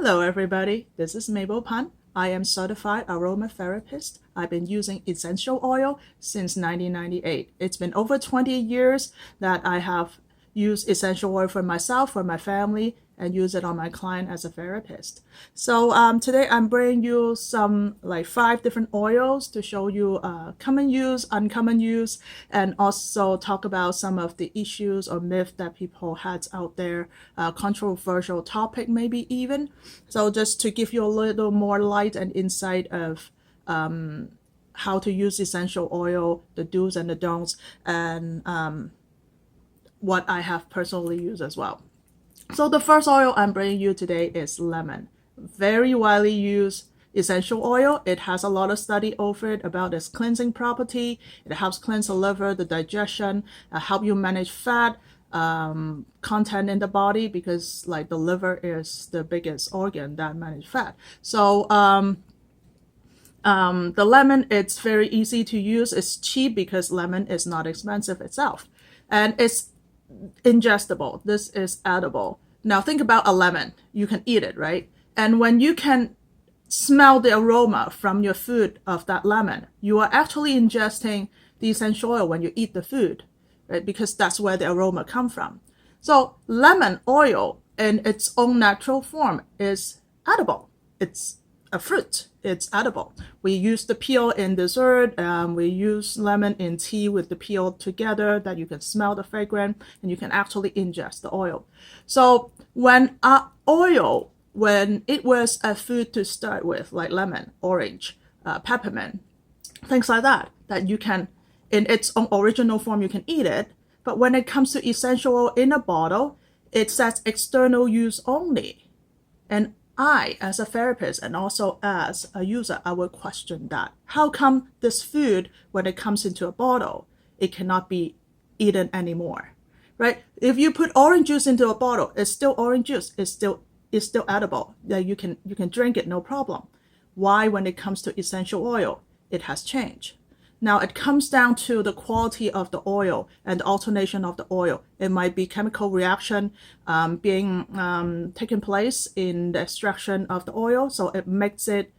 Hello everybody, this is Mabel Pan. I am certified aromatherapist. I've been using essential oil since 1998. It's been over 20 years that I have used essential oil for myself, for my family, and use it on my client as a therapist. So today I'm bringing you some like 5 different oils to show you common use, uncommon use, and also talk about some of the issues or myths that people had out there, controversial topic maybe even. So just to give you a little more light and insight of how to use essential oil, the do's and the don'ts, and what I have personally used as well. So the first oil I'm bringing you today is lemon. Very widely used essential oil. It has a lot of study over it about its cleansing property. It helps cleanse the liver, the digestion, help you manage fat content in the body because like the liver is the biggest organ that manage fat. So the lemon, it's very easy to use. It's cheap because lemon is not expensive itself. And it's ingestible. This is edible. Now think about a lemon. You can eat it, right? And when you can smell the aroma from your food of that lemon, you are actually ingesting the essential oil when you eat the food, right? Because that's where the aroma comes from. So lemon oil in its own natural form is edible. It's a fruit. It's edible. We use the peel in dessert. We use lemon in tea with the peel together that you can smell the fragrance and you can actually ingest the oil. So when oil, when it was a food to start with, like lemon, orange, peppermint, things like that, that you can, in its own original form, you can eat it. But when it comes to essential oil in a bottle, it says external use only. And I, as a therapist and also as a user, I will question that. How come this food, when it comes into a bottle, it cannot be eaten anymore, right? If you put orange juice into a bottle, it's still orange juice. It's still edible. Yeah, you can drink it, no problem. Why, when it comes to essential oil, it has changed? Now it comes down to the quality of the oil and the alternation of the oil. It might be chemical reaction taking place in the extraction of the oil, so it makes it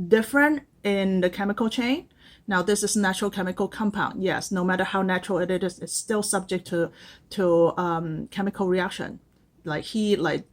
different in the chemical chain. Now this is natural chemical compound. Yes, no matter how natural it is, it's still subject to chemical reaction, like heat, like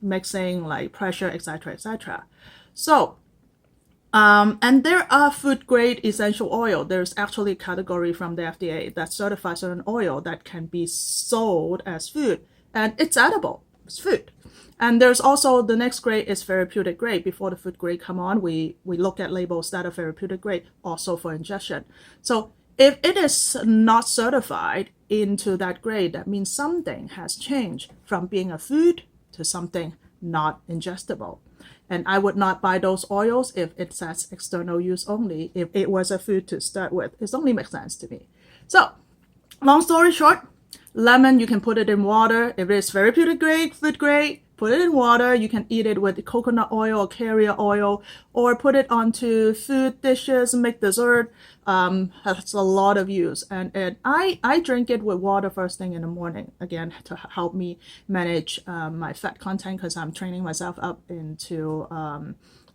mixing, like pressure, etc., etc. So and there are food grade essential oil. There's actually a category from the FDA that certifies certain oil that can be sold as food, and it's edible. It's food. And there's also the next grade is therapeutic grade. Before the food grade come on, we look at labels that are therapeutic grade, also for ingestion. So if it is not certified into that grade, that means something has changed from being a food to something not ingestible. And I would not buy those oils if it says external use only. If it was a food to start with, it only makes sense to me. So, long story short, lemon, you can put it in water. If it is therapeutic grade, food grade, put it in water. You can eat it with coconut oil or carrier oil, or put it onto food dishes, make dessert. Has a lot of use. And I drink it with water first thing in the morning, again, to help me manage my fat content because I'm training myself up into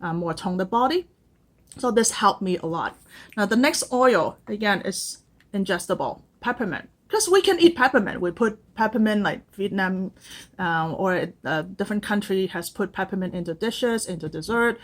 more toned body. So this helped me a lot. Now the next oil, again, is ingestible, peppermint. Because we can eat peppermint. We put peppermint, like Vietnam or a different country has put peppermint into dishes, into dessert.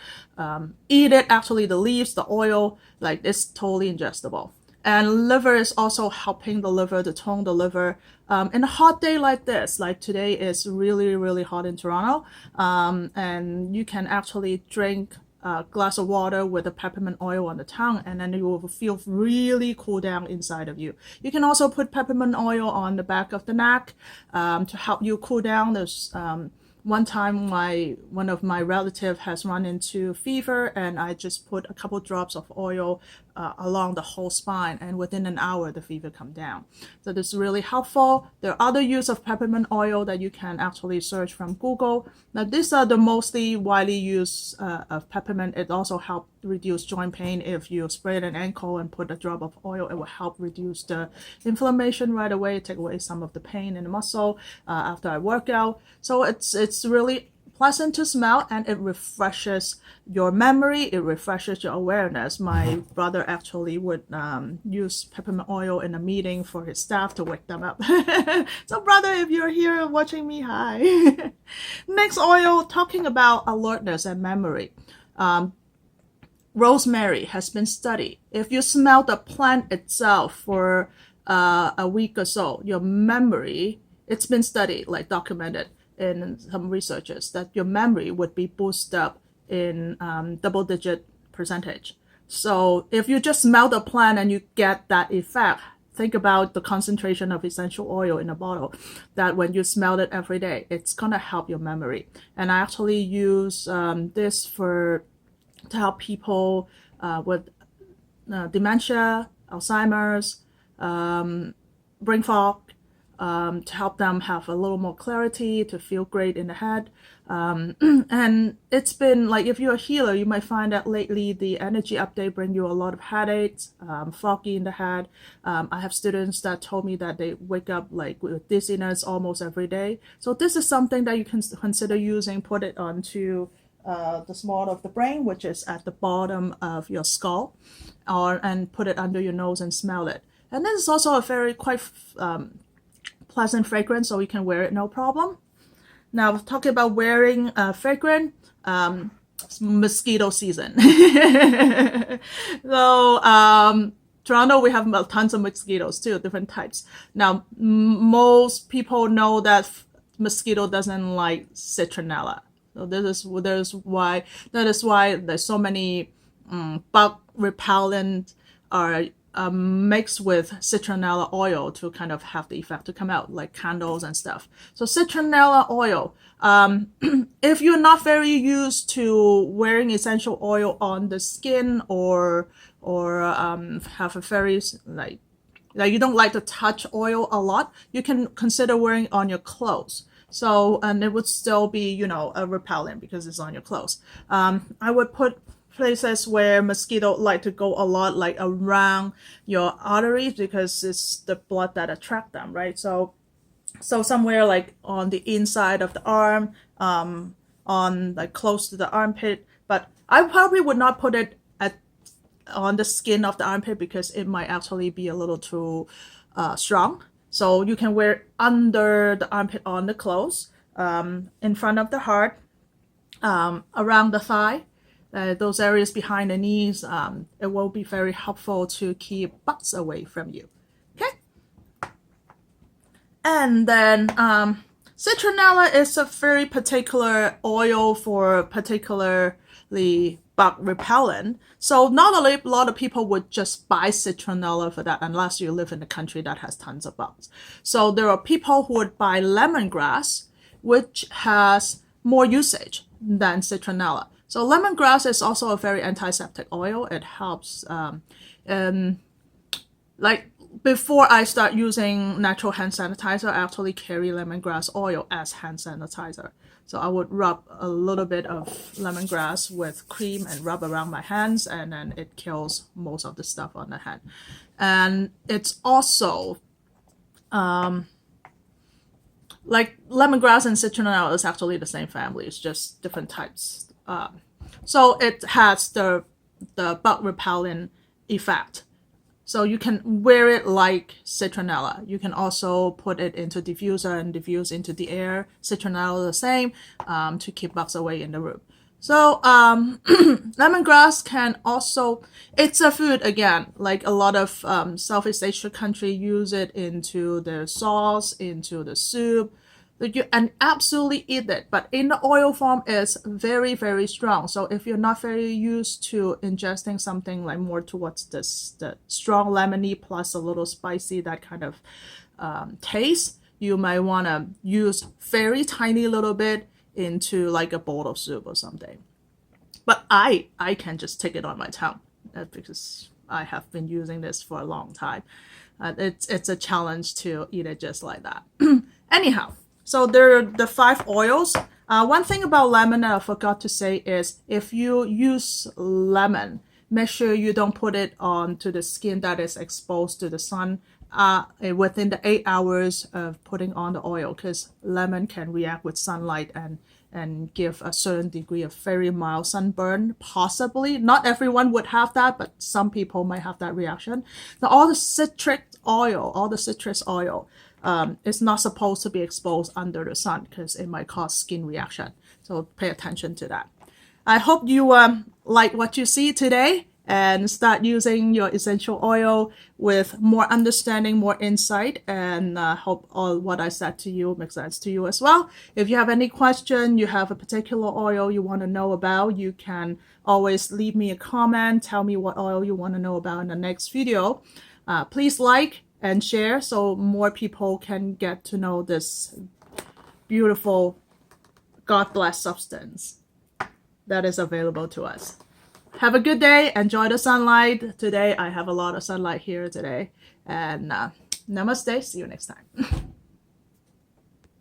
Eat it, actually the leaves, the oil, like it's totally ingestible. And liver is also helping the liver, to tone the liver. In a hot day like this, like today is really, really hot in Toronto, and you can actually drink a glass of water with a peppermint oil on the tongue, and then you will feel really cool down inside of you. You can also put peppermint oil on the back of the neck to help you cool down. There's one time one of my relative has run into fever, and I just put a couple drops of oil along the whole spine, and within an hour the fever come down. So this is really helpful. There are other use of peppermint oil that you can actually search from Google. Now these are the mostly widely used of peppermint. It also helps reduce joint pain. If you sprain an ankle and put a drop of oil, it will help reduce the inflammation right away, take away some of the pain in the muscle after I work out. So it's really pleasant to smell, and it refreshes your memory, it refreshes your awareness. My brother actually would use peppermint oil in a meeting for his staff to wake them up. So brother, if you're here watching me, hi. Next oil, talking about alertness and memory. Rosemary has been studied. If you smell the plant itself for a week or so, your memory, it's been studied, like documented in some researches, that your memory would be boosted up in double-digit percentage. So if you just smell the plant and you get that effect, think about the concentration of essential oil in a bottle, that when you smell it every day, it's gonna help your memory. And I actually use this to help people with dementia, Alzheimer's, brain fog, to help them have a little more clarity, to feel great in the head. And it's been like, if you're a healer, you might find that lately the energy update bring you a lot of headaches, foggy in the head. I have students that told me that they wake up like with dizziness almost every day. So this is something that you can consider using. Put it onto the small of the brain, which is at the bottom of your skull, and put it under your nose and smell it. And this is also a very quite pleasant fragrance, so you can wear it no problem. Now, talking about wearing fragrance, mosquito season. So Toronto, we have tons of mosquitoes too, different types. Now, most people know that mosquito doesn't like Ciitronella. So that is why there's so many bug repellent are mixed with citronella oil to kind of have the effect to come out, like candles and stuff. So citronella oil, if you're not very used to wearing essential oil on the skin, or have a very like you don't like to touch oil a lot, you can consider wearing on your clothes. So, and it would still be, you know, a repellent because it's on your clothes. I would put places where mosquito like to go a lot, like around your arteries, because it's the blood that attract them, right? So somewhere like on the inside of the arm, on like close to the armpit. But I probably would not put it on the skin of the armpit, because it might actually be a little too strong. So you can wear it under the armpit on the clothes, in front of the heart, around the thigh, those areas behind the knees. It will be very helpful to keep bugs away from you. Okay. And then citronella is a very particular oil for particularly bug repellent. So not a lot of people would just buy citronella for that, unless you live in a country that has tons of bugs. So there are people who would buy lemongrass, which has more usage than citronella. So lemongrass is also a very antiseptic oil. It helps, like before I start using natural hand sanitizer, I actually carry lemongrass oil as hand sanitizer. So I would rub a little bit of lemongrass with cream and rub around my hands, and then it kills most of the stuff on the hand. And it's also, like lemongrass and citronella is actually the same family. It's just different types. So it has the bug repellent effect. So you can wear it like citronella. You can also put it into diffuser and diffuse into the air. Citronella the same, to keep bugs away in the room. So lemongrass can also, it's a food again, like a lot of Southeast Asia country use it into their sauce, into the soup. You and absolutely eat it, but in the oil form is very, very strong. So if you're not very used to ingesting something like more towards the strong lemony plus a little spicy, that kind of taste, you might want to use very tiny little bit into like a bowl of soup or something. But I can just take it on my tongue, because I have been using this for a long time. It's a challenge to eat it just like that. Anyhow. So there are the 5 oils. One thing about lemon that I forgot to say is, if you use lemon, make sure you don't put it onto the skin that is exposed to the sun within the 8 hours of putting on the oil, because lemon can react with sunlight and and give a certain degree of very mild sunburn, possibly. Not everyone would have that, but some people might have that reaction. Now, all the citric oil, all the citrus oil, is not supposed to be exposed under the sun because it might cause skin reaction. So pay attention to that. I hope you like what you see today and start using your essential oil with more understanding, more insight, and hope all what I said to you makes sense to you as well. If you have any question, you have a particular oil you want to know about, you can always leave me a comment, tell me what oil you want to know about in the next video. Please like and share so more people can get to know this beautiful God-blessed substance that is available to us. Have a good day. Enjoy the sunlight. Today, I have a lot of sunlight here today. And namaste. See you next time.